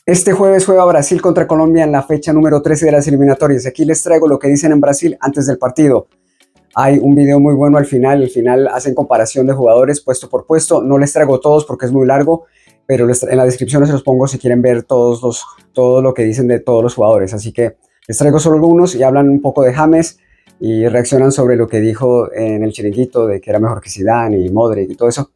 Este jueves juega Brasil contra Colombia en la fecha número 13 de las eliminatorias. Aquí les traigo lo que dicen en Brasil antes del partido. Hay un video muy bueno al final hacen comparación de jugadores puesto por puesto. No les traigo todos porque es muy largo, pero en la descripción se los pongo si quieren ver todo lo que dicen de todos los jugadores. Así que les traigo solo algunos y hablan un poco de James y reaccionan sobre lo que dijo en el chiringuito de que era mejor que Zidane y Modric y todo eso.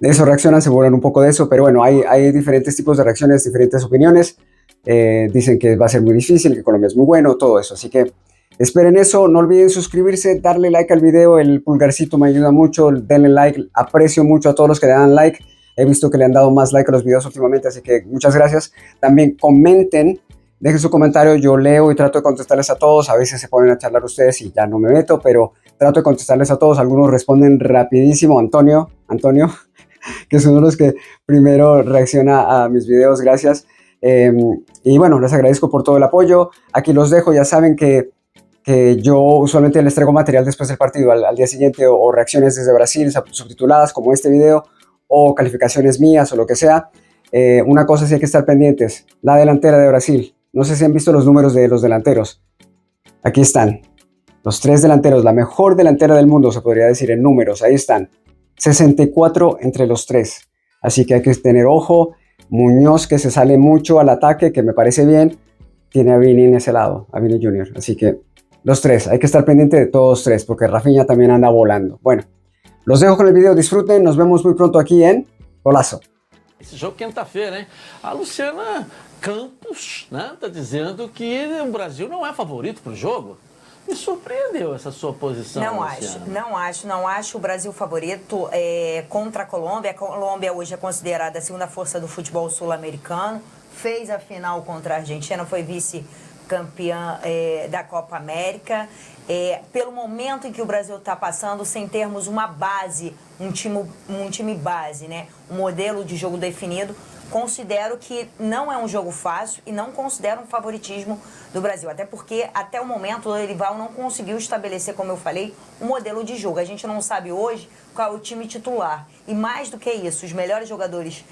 De eso reaccionan, se burlan un poco de eso, pero bueno, hay diferentes tipos de reacciones, diferentes opiniones. Dicen que va a ser muy difícil, que Colombia es muy bueno, todo eso. Así que esperen eso, no olviden suscribirse, darle like al video, el pulgarcito me ayuda mucho, denle like, aprecio mucho a todos los que le dan like. He visto que le han dado más like a los videos últimamente, así que muchas gracias. También comenten, dejen su comentario, yo leo y trato de contestarles a todos. A veces se ponen a charlar ustedes y ya no me meto, pero trato de contestarles a todos. Algunos responden rapidísimo. Antonio, que es uno de los que primero reacciona a mis videos, gracias. Y bueno, les agradezco por todo el apoyo. Aquí los dejo, ya saben que yo usualmente les traigo material después del partido al día siguiente o reacciones desde Brasil subtituladas como este video o calificaciones mías o lo que sea. Una cosa sí hay que estar pendientes, la delantera de Brasil. No sé si han visto los números de los delanteros. Aquí están, los 3 delanteros, la mejor delantera del mundo se podría decir en números, ahí están. 64 entre los 3. Así que hay que tener ojo. Muñoz, que se sale mucho al ataque, que me parece bien, tiene a Vini en ese lado, a Vini Jr. Así que los 3, hay que estar pendiente de todos 3, porque Rafinha también anda volando. Bueno, los dejo con el video, disfruten, nos vemos muy pronto aquí en Golazo. Esse jogo quinta-feira, hein? A Luciana Campos, né, tá dizendo que o Brasil não é favorito pro jogo. Me surpreendeu essa sua posição, Luciana. Não acho o Brasil favorito contra a Colômbia. A Colômbia hoje é considerada a segunda força do futebol sul-americano. Fez a final contra a Argentina, foi vice-campeã da Copa América. Pelo momento em que o Brasil está passando, sem termos uma base, um time base, né? Um modelo de jogo definido, considero que não é um jogo fácil e não considero um favoritismo do Brasil. Até porque, até o momento, o Dorival não conseguiu estabelecer, como eu falei, um modelo de jogo. A gente não sabe hoje qual é o time titular. E mais do que isso, os melhores jogadores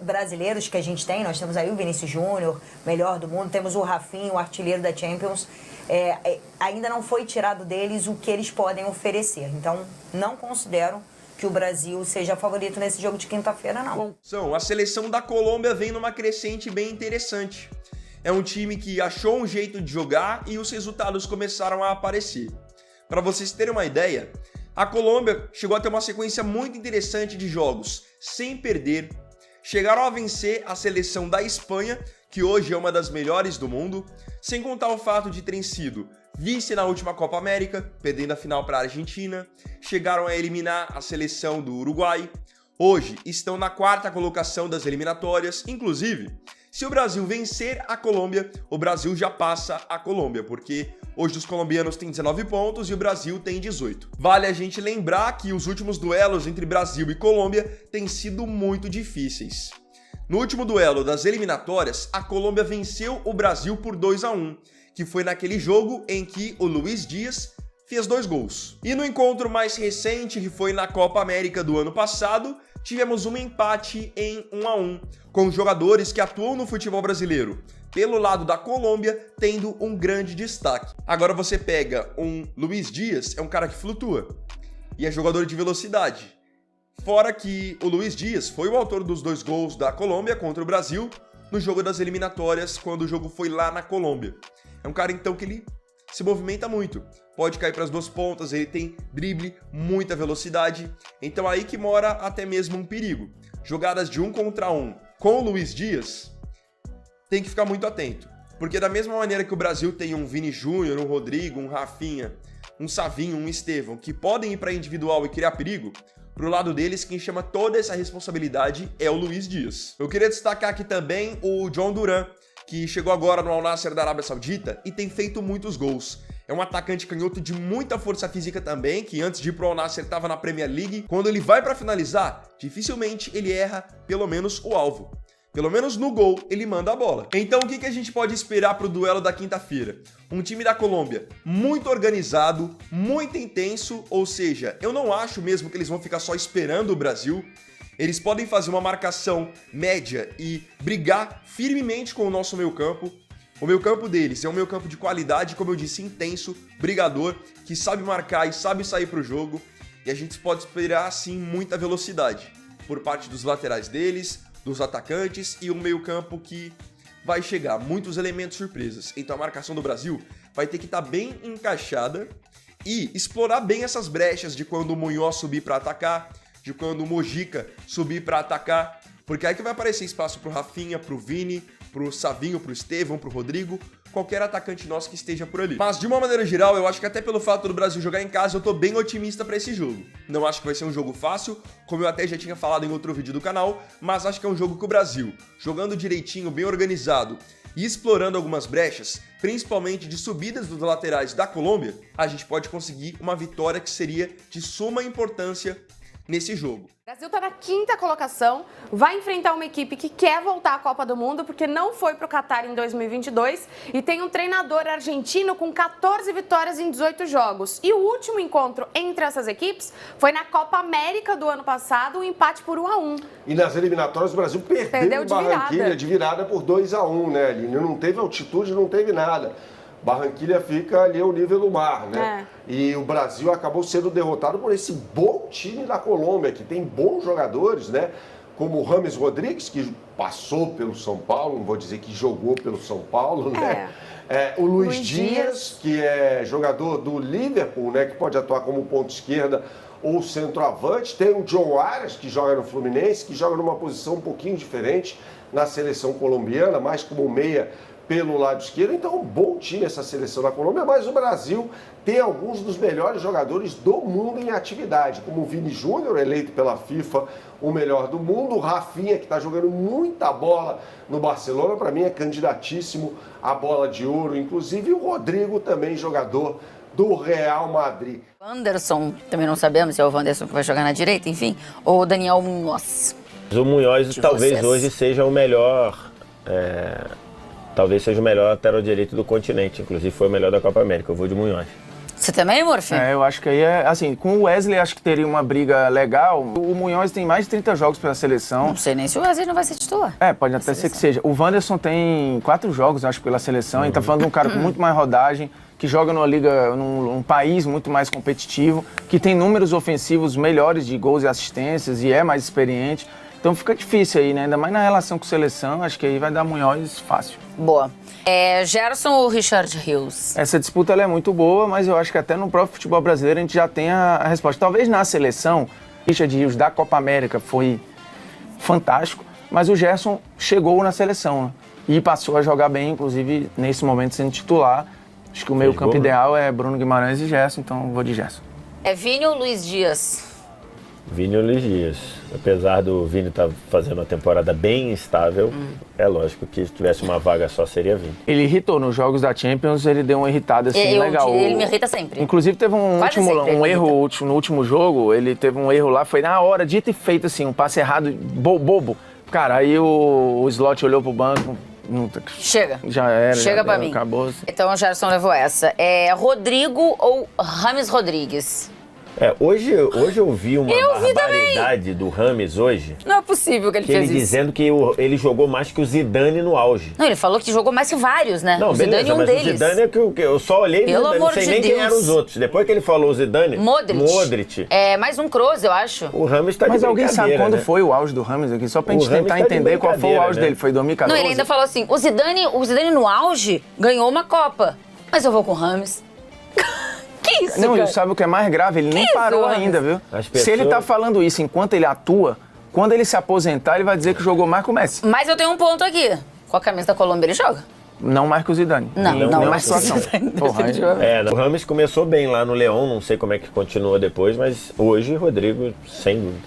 brasileiros que a gente tem, nós temos aí o Vinícius Júnior, melhor do mundo, temos o Rafinha, o artilheiro da Champions, ainda não foi tirado deles o que eles podem oferecer. Então, não considero que o Brasil seja favorito nesse jogo de quinta-feira, não. A seleção da Colômbia vem numa crescente bem interessante. É um time que achou um jeito de jogar e os resultados começaram a aparecer. Para vocês terem uma ideia, a Colômbia chegou a ter uma sequência muito interessante de jogos, sem perder. Chegaram a vencer a seleção da Espanha, que hoje é uma das melhores do mundo, sem contar o fato de terem sido vice na última Copa América, perdendo a final para a Argentina, chegaram a eliminar a seleção do Uruguai, hoje estão na 4ª colocação das eliminatórias, inclusive, se o Brasil vencer a Colômbia, o Brasil já passa a Colômbia, porque hoje os colombianos têm 19 pontos e o Brasil tem 18. Vale a gente lembrar que os últimos duelos entre Brasil e Colômbia têm sido muito difíceis. No último duelo das eliminatórias, a Colômbia venceu o Brasil por 2-1, que foi naquele jogo em que o Luiz Dias fez 2 gols. E no encontro mais recente, que foi na Copa América do ano passado, tivemos um empate em 1-1, com jogadores que atuam no futebol brasileiro, pelo lado da Colômbia, tendo um grande destaque. Agora você pega um Luiz Dias, é um cara que flutua, e é jogador de velocidade. Fora que o Luiz Dias foi o autor dos 2 gols da Colômbia contra o Brasil no jogo das eliminatórias, quando o jogo foi lá na Colômbia. É um cara, então, que ele se movimenta muito. Pode cair para as 2 pontas, ele tem drible, muita velocidade. Então aí que mora até mesmo um perigo. Jogadas de 1 contra 1 com o Luiz Dias, tem que ficar muito atento. Porque da mesma maneira que o Brasil tem um Vini Júnior, um Rodrigo, um Rafinha, um Savinho, um Estevão, que podem ir para individual e criar perigo, pro lado deles, quem chama toda essa responsabilidade é o Luiz Dias. Eu queria destacar aqui também o John Duran, que chegou agora no Al Nassr da Arábia Saudita e tem feito muitos gols. É um atacante canhoto de muita força física também, que antes de ir pro Al Nassr estava na Premier League. Quando ele vai para finalizar, dificilmente ele erra pelo menos o alvo. Pelo menos no gol, ele manda a bola. Então o que a gente pode esperar pro duelo da quinta-feira? Um time da Colômbia muito organizado, muito intenso, ou seja, eu não acho mesmo que eles vão ficar só esperando o Brasil. Eles podem fazer uma marcação média e brigar firmemente com o nosso meio-campo. O meio-campo deles é um meio-campo de qualidade, como eu disse, intenso, brigador, que sabe marcar e sabe sair para o jogo. E a gente pode esperar, sim, muita velocidade por parte dos laterais deles, dos atacantes e um meio-campo que vai chegar muitos elementos surpresas. Então a marcação do Brasil vai ter que estar bem encaixada e explorar bem essas brechas de quando o Munhoz subir para atacar, de quando o Mojica subir para atacar, porque aí que vai aparecer espaço pro Rafinha, pro Vini, pro Savinho, pro Estevão, pro Rodrigo, qualquer atacante nosso que esteja por ali. Mas de uma maneira geral, eu acho que até pelo fato do Brasil jogar em casa, eu tô bem otimista para esse jogo. Não acho que vai ser um jogo fácil, como eu até já tinha falado em outro vídeo do canal, mas acho que é um jogo que o Brasil, jogando direitinho, bem organizado e explorando algumas brechas, principalmente de subidas dos laterais da Colômbia, a gente pode conseguir uma vitória que seria de suma importância nesse jogo. O Brasil está na 5ª colocação, vai enfrentar uma equipe que quer voltar à Copa do Mundo porque não foi para o Catar em 2022 e tem um treinador argentino com 14 vitórias em 18 jogos. E o último encontro entre essas equipes foi na Copa América do ano passado, um empate por 1-1. E nas eliminatórias o Brasil perdeu em Barranquilha de virada por 2-1, né, Aline? Não teve altitude, não teve nada. Barranquilha fica ali ao nível do mar, né? E o Brasil acabou sendo derrotado por esse bom time da Colômbia, que tem bons jogadores, né? Como o James Rodrigues, que passou pelo São Paulo, não vou dizer que jogou pelo São Paulo, né? O Luiz Dias, que é jogador do Liverpool, né? Que pode atuar como ponta esquerda ou centroavante. Tem o John Arias, que joga no Fluminense, que joga numa posição um pouquinho diferente na seleção colombiana, mais como meia pelo lado esquerdo. Então, um bom time essa seleção da Colômbia, mas o Brasil tem alguns dos melhores jogadores do mundo em atividade, como o Vini Júnior, eleito pela FIFA o melhor do mundo, o Rafinha, que está jogando muita bola no Barcelona, para mim é candidatíssimo à bola de ouro, inclusive o Rodrigo também, jogador do Real Madrid. Anderson, também não sabemos se é o Wanderson que vai jogar na direita, enfim, ou o Daniel Munhoz. O Munhoz talvez hoje seja o melhor... Talvez seja o melhor lateral direito do continente, inclusive foi o melhor da Copa América. Eu vou de Munhoz. Você também, Morfim? Eu acho que aí assim, com o Wesley acho que teria uma briga legal. O Munhoz tem mais de 30 jogos pela seleção. Não sei nem se o Wesley não vai ser titular. Pode até ser que seja. O Wanderson tem 4 jogos, acho, pela seleção. A gente tá falando de um cara com muito mais rodagem, que joga numa liga, num país muito mais competitivo, que tem números ofensivos melhores de gols e assistências e é mais experiente. Então fica difícil aí, né? Ainda mais na relação com seleção, acho que aí vai dar Munhoz fácil. Boa. Gerson ou Richard Rios? Essa disputa ela é muito boa, mas eu acho que até no próprio futebol brasileiro a gente já tem a resposta. Talvez na seleção, Richard Rios da Copa América foi fantástico, mas o Gerson chegou na seleção, né? E passou a jogar bem, inclusive nesse momento sendo titular. Acho que o meio campo ideal é Bruno Guimarães e Gerson, então vou de Gerson. Vini ou Luiz Dias? Vini ou Luiz Dias. Apesar do Vini estar fazendo uma temporada bem instável, é lógico que se tivesse uma vaga só seria Vini. Ele irritou nos jogos da Champions, ele deu uma irritada assim legal. Ele me irrita sempre. Inclusive teve um erro no último jogo, ele teve um erro lá, foi na hora, dito e feito assim, um passe errado, bobo. Cara, aí o Slot olhou pro banco, chega. Já era. Chega pra mim. Acabou. Então o Gerson levou essa. Rodrigo ou James Rodrigues? Hoje eu vi uma barbaridade do James hoje. Não é possível que ele fez isso. Ele dizendo que ele jogou mais que o Zidane no auge. Não, ele falou que jogou mais que vários, né? Não, o Zidane beleza, é um mas deles. O Zidane é que eu só olhei Pelo Zidane, amor não sei de nem Deus. quem eram os outros. Depois que ele falou o Zidane... Modric. Mais um Kroos, eu acho. O James tá de Mas alguém sabe quando né? foi o auge do James aqui? Só pra gente tentar tá entender qual foi o auge dele. Foi 2014? Não, ele ainda falou assim, o Zidane no auge ganhou uma Copa. Mas eu vou com o James. Que isso, Não, cara? sabe o que é mais grave? Ele nem parou ainda, viu? Se ele tá falando isso enquanto ele atua, quando ele se aposentar, ele vai dizer que jogou mais que o Messi. Mas eu tenho um ponto aqui. Com a camisa da Colômbia ele joga? Não mais que o Zidane. Não mais que o Zidane. O James começou bem lá no Leão, não sei como é que continua depois, mas hoje, Rodrigo, sem dúvida.